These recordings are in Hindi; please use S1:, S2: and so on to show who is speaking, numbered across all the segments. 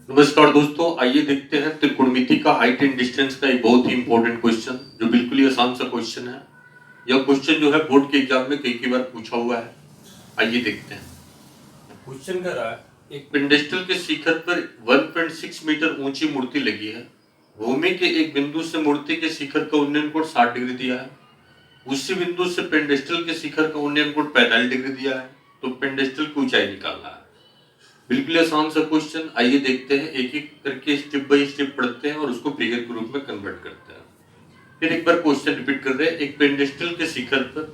S1: नमस्कार दोस्तों, आइए देखते हैं त्रिकोणमिति का हाइट एंड डिस्टेंस का एक बहुत ही इंपॉर्टेंट क्वेश्चन जो बिल्कुल ही आसान सा क्वेश्चन है। यह क्वेश्चन जो है बोर्ड के एग्जाम में कई बार पूछा हुआ है। आइए देखते हैं। क्वेश्चन कर रहा है, एक पेंडेस्टल के शिखर पर 1.6 मीटर ऊंची मूर्ति लगी है। भूमि के एक बिंदु से मूर्ति के शिखर का उन्नयन कोण 60 डिग्री दिया है। उसी बिंदु से पेंडेस्टल के शिखर का उन्नयन कोण 45 डिग्री दिया है। तो पेंडेस्टल की ऊंचाई निकालना है। बिल्कुल आसान सा क्वेश्चन। आइए देखते हैं, एक एक करके स्टेप बाय स्टेप पढ़ते हैं और उसको फिगर के रूप में कन्वर्ट करते हैं। फिर एक बार क्वेश्चन रिपीट कर रहे हैं। एक पेंडेस्टल के शिखर पर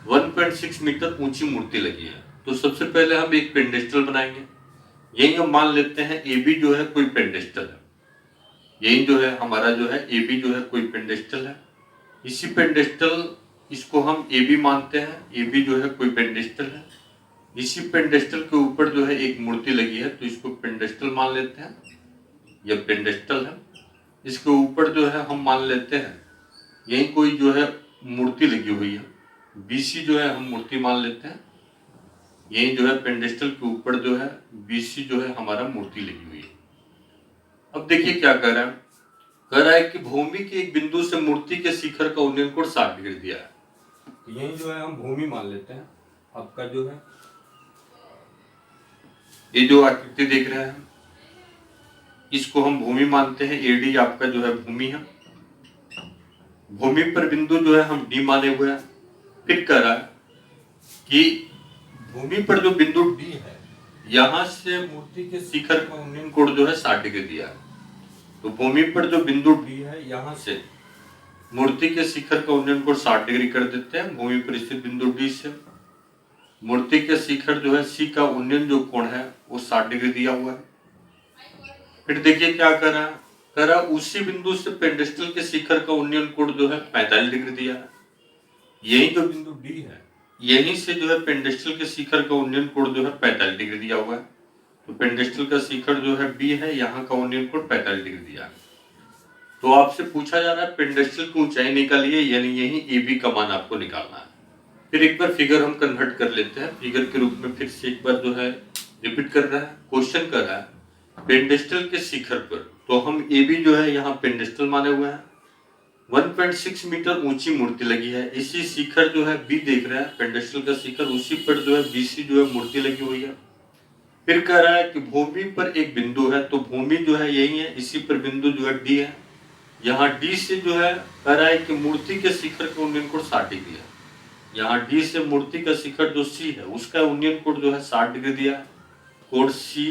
S1: 1.6 मीटर ऊंची मूर्ति लगी है। तो सबसे पहले हम एक पेंडेस्टल बनाएंगे। यही हम मान लेते हैं ए बी जो है कोई पेंडेस्टल है। यही जो है हमारा जो है ए बी जो है कोई पेंडेस्टल है। इसी पेंडेस्टल इसको हम ए बी मानते हैं। ए बी जो है कोई पेंडेस्टल है। इसी पेंडेस्टल के ऊपर जो है एक मूर्ति लगी है तो इसको पेंडेस्टल मान लेते हैं। यह पेंडेस्टल है। इसके ऊपर जो है हम मान लेते हैं यही कोई जो है मूर्ति लगी हुई है। बीसी जो है हम मूर्ति मान लेते हैं। यही जो है पेंडेस्टल के ऊपर जो है बीसी जो है हमारा मूर्ति लगी हुई है। अब देखिए क्या कर रहा है। कह रहा है कि भूमि के एक बिंदु से मूर्ति के शिखर का उन्नयन कोण 60 डिग्री दिया है। तो यही जो है हम भूमि मान लेते हैं। आपका जो है ये जो आकृति देख रहे हैं इसको हम भूमि मानते हैं। एडी आपका जो है भूमि है। भूमि पर बिंदु जो है हम डी माने हुए हैं। फिर कह रहा है कि भूमि पर जो बिंदु डी है यहां से मूर्ति के शिखर का उन्नयन कोण जो है 60 डिग्री दिया है। तो भूमि पर जो बिंदु डी है यहां से मूर्ति के शिखर का उन्नयन कोण 60 डिग्री कर देते हैं। भूमि पर स्थित बिंदु डी से मूर्ति के शिखर जो है सी का उन्नयन जो कोण है वो 60 डिग्री दिया हुआ है। फिर देखिए क्या कर रहा है। कह रहा उसी बिंदु से पेंडेस्टल के शिखर का उन्नयन कोण जो है 45 डिग्री दिया है। यही जो बिंदु डी है यहीं से जो है पेंडेस्टल के शिखर का उन्नयन कोण जो है 45 डिग्री दिया हुआ है। तो पेंडेस्टल का शिखर जो है बी है, यहाँ का उन्नयन कोण 45 डिग्री दिया है। तो आपसे पूछा जा रहा है पेंडेस्टल की ऊंचाई निकालिए, यानी यही ए बी का मान आपको निकालना है। फिर एक बार फिगर हम कन्वर्ट कर लेते हैं। फिगर के रूप में फिर से एक बार जो है रिपीट कर रहा है। क्वेश्चन कर रहा है पेंडेस्टल के शिखर पर, तो हम ए बी जो है यहाँ पेंडेस्टल माने हुए हैं। 1.6 मीटर ऊंची मूर्ति लगी है। इसी शिखर जो है बी देख रहा है पेंडेस्टल का शिखर, उसी पर जो है बीसी जो है मूर्ति लगी हुई है। फिर कह रहा है कि भूमि पर एक बिंदु है, तो भूमि जो है यही है, इसी पर बिंदु जो है डी है। यहाँ डी से जो है कह रहा है कि मूर्ति के शिखर का उन्नयन कोण 60 डिग्री है। यहाँ डी से मूर्ति का शिखर जो सी है उसका उन्नयन कोण जो है 60 डिग्री दिया है। कोण सी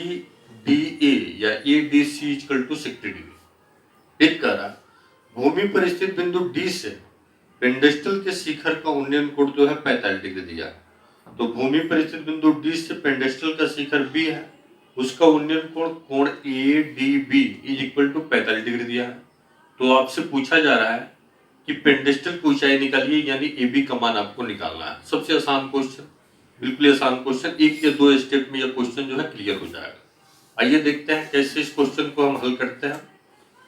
S1: डी ए या A D C equal to 60 degree. फिर कह रहा भूमि पर स्थित बिंदु डी से पेंडेस्टल के शिखर का उन्नयन कोण जो है 45 डिग्री दिया है। तो भूमि पर स्थित बिंदु डी से पेंडेस्टल का शिखर बी है, उसका उन्नयन कोण कोण A D B is equal to 45 degree दिया है। तो आपसे पूछा जा रहा है कि पेंडेस्टल की ऊंचाई निकालिए, यानी ए बी का मान आपको निकालना है। सबसे आसान क्वेश्चन, बिल्कुल आसान क्वेश्चन। एक या दो स्टेप में यह क्वेश्चन जो है क्लियर हो जाएगा। आइए देखते हैं कैसे इस क्वेश्चन को हम हल करते हैं।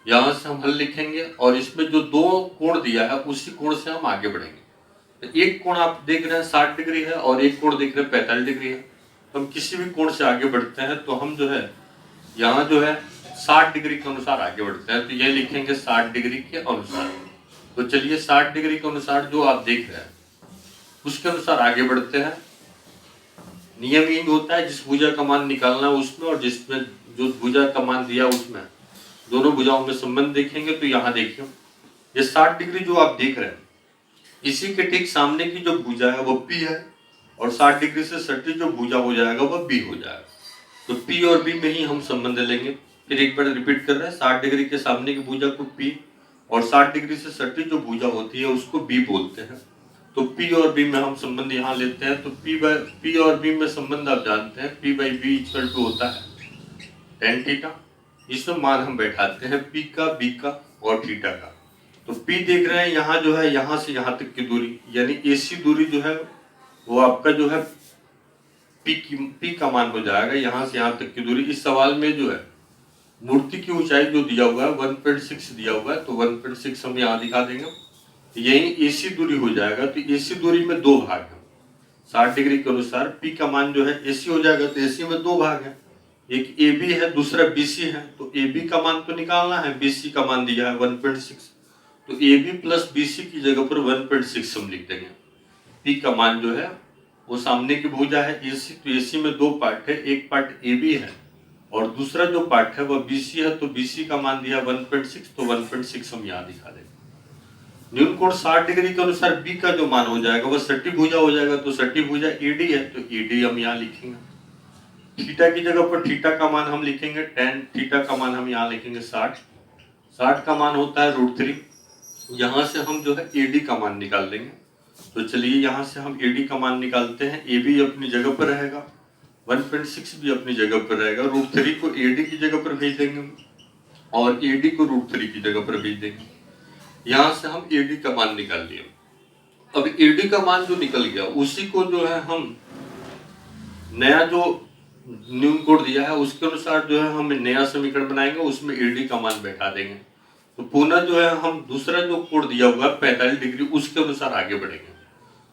S1: यहाँ से हम हल लिखेंगे और इसमें जो दो कोण दिया है उसी कोण से हम आगे बढ़ेंगे। तो एक कोण आप देख रहे हैं 60 डिग्री है और एक कोण देख रहे हैं 45 डिग्री है। तो हम किसी भी कोण से आगे बढ़ते हैं तो हम जो है यहाँ जो है 60 डिग्री के अनुसार आगे बढ़ते हैं। तो ये लिखेंगे 60 डिग्री के अनुसार। तो चलिए 60 डिग्री के अनुसार जो आप देख रहे हैं उसके अनुसार आगे बढ़ते हैं। नियम यही होता है, जिस भुजा का मान निकालना उसमें और जिसमें जो भुजा का मान दिया उसमें दोनों भुजाओं में संबंध देखेंगे। तो यहाँ देखिए ये 60 डिग्री जो आप देख रहे हैं इसी के ठीक सामने की जो भुजा है वो पी है और 60 डिग्री से सटी जो भुजा हो जाएगा वह बी हो जाएगा। तो पी और बी में ही हम संबंध लेंगे। फिर एक बार रिपीट कर रहे हैं, 60 डिग्री के सामने की भुजा को पी और 60 डिग्री से सटी जो भुजा होती है उसको बी बोलते हैं। तो पी और बी में हम संबंध यहाँ लेते हैं। तो पी और बी में संबंध आप जानते हैं, P by B equal to होता है tan थीटा। इसमें मान हम बैठाते हैं पी का, बी का और थीटा का। तो पी देख रहे हैं यहाँ जो है यहाँ से यहाँ तक की दूरी, यानी एसी दूरी जो है वो आपका जो है पी का मान हो जाएगा। यहाँ से यहाँ तक की दूरी इस सवाल में जो है मूर्ति की ऊंचाई जो दिया हुआ है 1.6 दिया हुआ है, तो 1.6 हम यहाँ दिखा देंगे। यही एसी दूरी हो जाएगा। तो एसी दूरी में दो भाग है। 60 डिग्री के अनुसार पी का मान जो है एसी हो जाएगा, तो एसी में दो भाग है। एक ए बी है, दूसरा बी सी है, तो ए बी का मान तो निकालना है, बी सी का मान दिया है 1.6, तो A B plus B C की जगह पर 1.6 हम लिख देंगे। पी का मान जो है वो सामने की भुजा है ए सी, तो ए सी में दो पार्ट है, एक पार्ट ए बी है और दूसरा जो पार्ट है वह बी सी है, तो बी सी का मान दिया 1.6, तो 1.6 हम यहाँ दिखा देंगे। न्यून कोण 60 डिग्री के अनुसार बी का जो मान हो जाएगा वह सटी भुजा हो जाएगा, तो सटी भुजा एडी है, तो एडी हम यहाँ लिखेंगे। थीटा की जगह पर थीटा का मान हम लिखेंगे, tan थीटा का मान हम यहाँ लिखेंगे 60, 60 का मान होता है √3। यहाँ से हम जो है एडी का मान निकाल लेंगे, तो चलिए यहाँ से हम एडी का मान निकालते हैं। ए बी अपनी जगह पर रहेगा, 1.6 भी अपनी जगह पर रहेगा, √3 को एडी की जगह पर भेज देंगे और एडी को √3 की जगह पर भेज देंगे। यहाँ से हम एडी का मान निकाल लिया। अब एडी का मान जो निकल गया उसी को जो है हम नया जो न्यून कोण दिया है उसके अनुसार जो है हम नया समीकरण बनाएंगे, उसमें एडी का मान बैठा देंगे। तो पुनः जो है हम दूसरा जो कोण दिया हुआ है 45 डिग्री उसके अनुसार आगे बढ़ेंगे।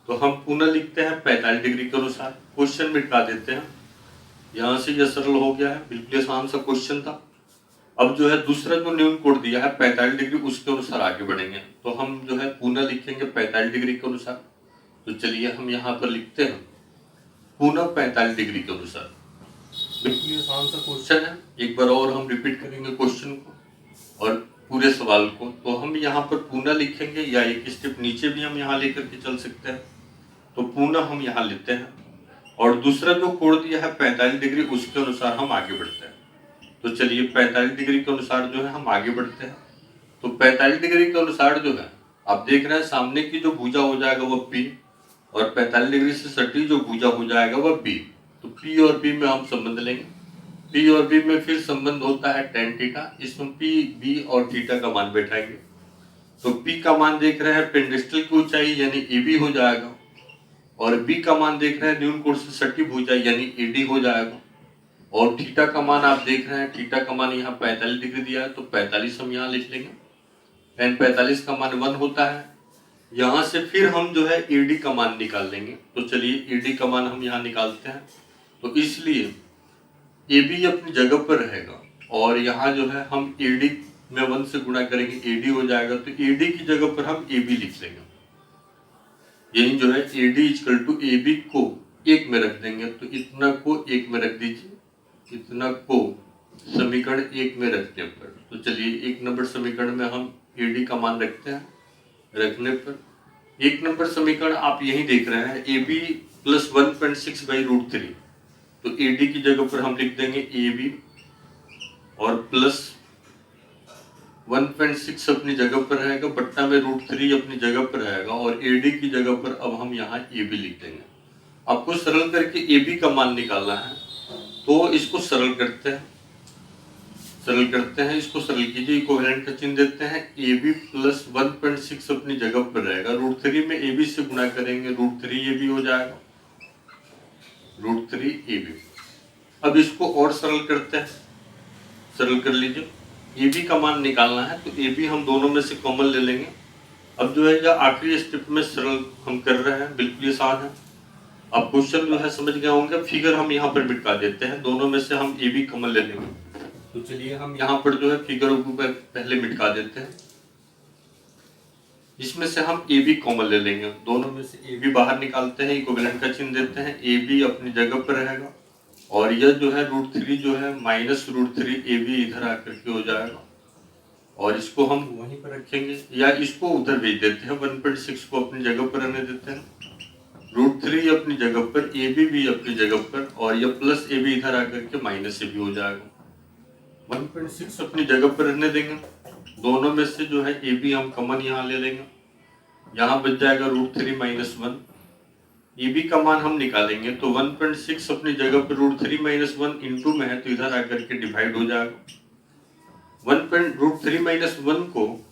S1: तो हम पुनः लिखते हैं 45 डिग्री के अनुसार, क्वेश्चन मिटा देते हैं। यहाँ से यह सरल हो गया है, बिल्कुल आसान सा क्वेश्चन था। अब जो है दूसरा जो न्यून कोण दिया है 45 डिग्री उसके अनुसार आगे बढ़ेंगे, तो हम जो है पुनः लिखेंगे 45 डिग्री के अनुसार। तो चलिए हम यहाँ पर लिखते हैं पुनः 45 डिग्री के अनुसार। बिल्कुल आसान सा क्वेश्चन है, एक बार और हम रिपीट करेंगे क्वेश्चन को और पूरे सवाल को। तो हम यहाँ पर पुनः लिखेंगे या एक स्टेप नीचे भी हम यहाँ लेकर के चल सकते हैं। तो पुनः हम यहाँ लेते हैं और दूसरा जो कोण दिया है 45 डिग्री उसके अनुसार हम आगे बढ़ते हैं। तो चलिए 45 डिग्री के अनुसार जो है हम आगे बढ़ते हैं। तो 45 डिग्री के अनुसार जो है आप देख रहे हैं सामने की जो भुजा हो जाएगा वह P और 45 डिग्री से सटी जो भुजा हो जाएगा वह B। तो P और B में हम संबंध लेंगे। P और B में फिर संबंध होता है tan थीटा, इसमें P, B और थीटा का मान बैठाएंगे। तो P का मान देख रहे हैं पेंडिस्टल की ऊंचाई यानी AB हो जाएगा और B का मान देख रहे हैं न्यून कोण से सटी भुजा यानी AD हो जाएगा। और थीटा का मान आप देख रहे हैं, थीटा का मान यहाँ 45 डिग्री दिया है, तो 45 हम यहाँ लिख लेंगे। tan 45 का मान 1 होता है। यहाँ से फिर हम जो है AD का मान निकाल लेंगे। तो चलिए AD का मान हम यहाँ निकालते हैं। तो इसलिए AB अपनी जगह पर रहेगा और यहाँ जो है हम AD में 1 से गुणा करेंगे, AD हो जाएगा। तो AD की जगह पर हम AB लिख लेंगे, यही जो है AD इक्वल टू AB को 1 में रख देंगे। तो इतना को 1 में रख दीजिए, इतना को समीकरण 1 में रखने पर, तो चलिए 1 नंबर समीकरण में हम AD का मान रखते हैं। रखने पर 1 नंबर समीकरण आप यही देख रहे हैं AB प्लस 1.6 बाई √3, तो AD की जगह पर हम लिख देंगे AB और प्लस 1.6 अपनी जगह पर रहेगा, बट्टा में √3 अपनी जगह पर रहेगा और AD की जगह पर अब हम यहाँ AB लिख देंगे। आपको सरल करके AB का मान निकालना है, तो इसको सरल करते हैं, इसको सरल कीजिए, इक्विवेलेंट का चिन्ह देते हैं। AB प्लस 1.6 अपनी जगह पर रहेगा, √3 में AB से गुणा करेंगे, √3 AB हो जाएगा, √3 AB। अब इसको और सरल करते हैं, सरल कर लीजिए। AB का मान निकालना है, तो AB हम दोनों में से कॉमन ले लेंगे। अब जो है यह आखिरी स्टेप में सरल हम कर रहे हैं, बिल्कुल आसान है। अब क्वेश्चन जो है समझ गए होंगे, फिगर हम यहाँ पर मिटा देते हैं, दोनों में से हम AB कॉमन ले लेंगे। तो चलिए हम यहाँ पर जो है फिगर को पहले मिटा देते हैं, इसमें से हम AB कॉमन ले लेंगे, दोनों में से AB बाहर निकालते हैं, इक्विवेलेंट का चिन्ह देते हैं। AB अपनी जगह पर रहेगा और यह जो है √3 जो है माइनस √3 AB इधर आकर के हो जाएगा और इसको हम वहीं पर रखेंगे या इसको उधर भेज देते हैं, 1.6 को अपनी जगह पर रहने देते हैं, √3 अपनी जगह पर, AB भी अपनी जगह पर और यह प्लस AB इधर आकर के माइनस AB हो जाएगा। 1.6 अपनी जगह पर रहने देंगे, दोनों में से जो है AB हम कॉमन यहाँ ले लेंगे, यहाँ बच जाएगा √3 माइनस 1। AB का मान हम निकालेंगे, तो 1.6 अपनी जगह पर √3 माइनस 1 इंटू में है, तो इधर आकर के डिवाइड हो जाएगा। √3 माइनस 1 को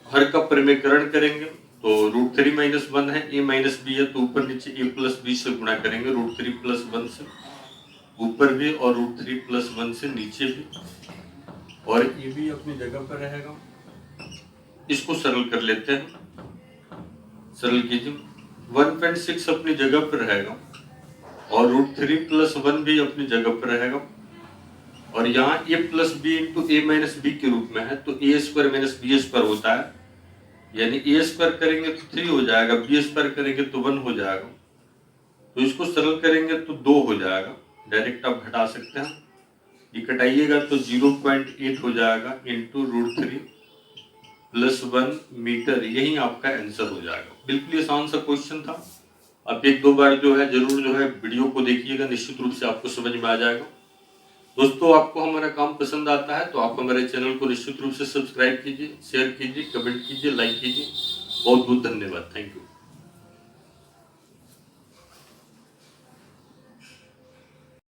S1: हर का परिमेयकरण करेंगे, तो √3 माइनस 1 है, A माइनस B है, तो ऊपर नीचे A प्लस B से गुणा करेंगे, √3 प्लस 1 से ऊपर भी और √3 प्लस 1 से नीचे भी, और AB अपनी जगह पर रहेगा। इसको सरल कर लेते हैं, सरल कीजिए। 1.6 अपनी जगह पर रहेगा और √3 प्लस 1 भी अपनी जगह पर रहेगा। और यहाँ a plus B into A minus B के रूप में है, तो A square minus B square होता है, यानी a स्क्वायर करेंगे तो 3 हो जाएगा, b स्क्वायर करेंगे तो 1 हो जाएगा। तो इसको सरल करेंगे तो 2 हो जाएगा, डायरेक्ट आप घटा सकते हैं। ये घटाइएगा तो 0.8 हो जाएगा इंटू √3 प्लस 1 मीटर, यही आपका आंसर हो जाएगा। बिल्कुल आसान सा क्वेश्चन था। आप 1-2 बार जो है जरूर जो है वीडियो को देखिएगा, निश्चित रूप से आपको समझ में आ जाएगा। दोस्तों, आपको हमारा काम पसंद आता है तो आप हमारे चैनल को निश्चित रूप से सब्सक्राइब कीजिए, शेयर कीजिए, कमेंट कीजिए, लाइक कीजिए। बहुत बहुत धन्यवाद। Thank you.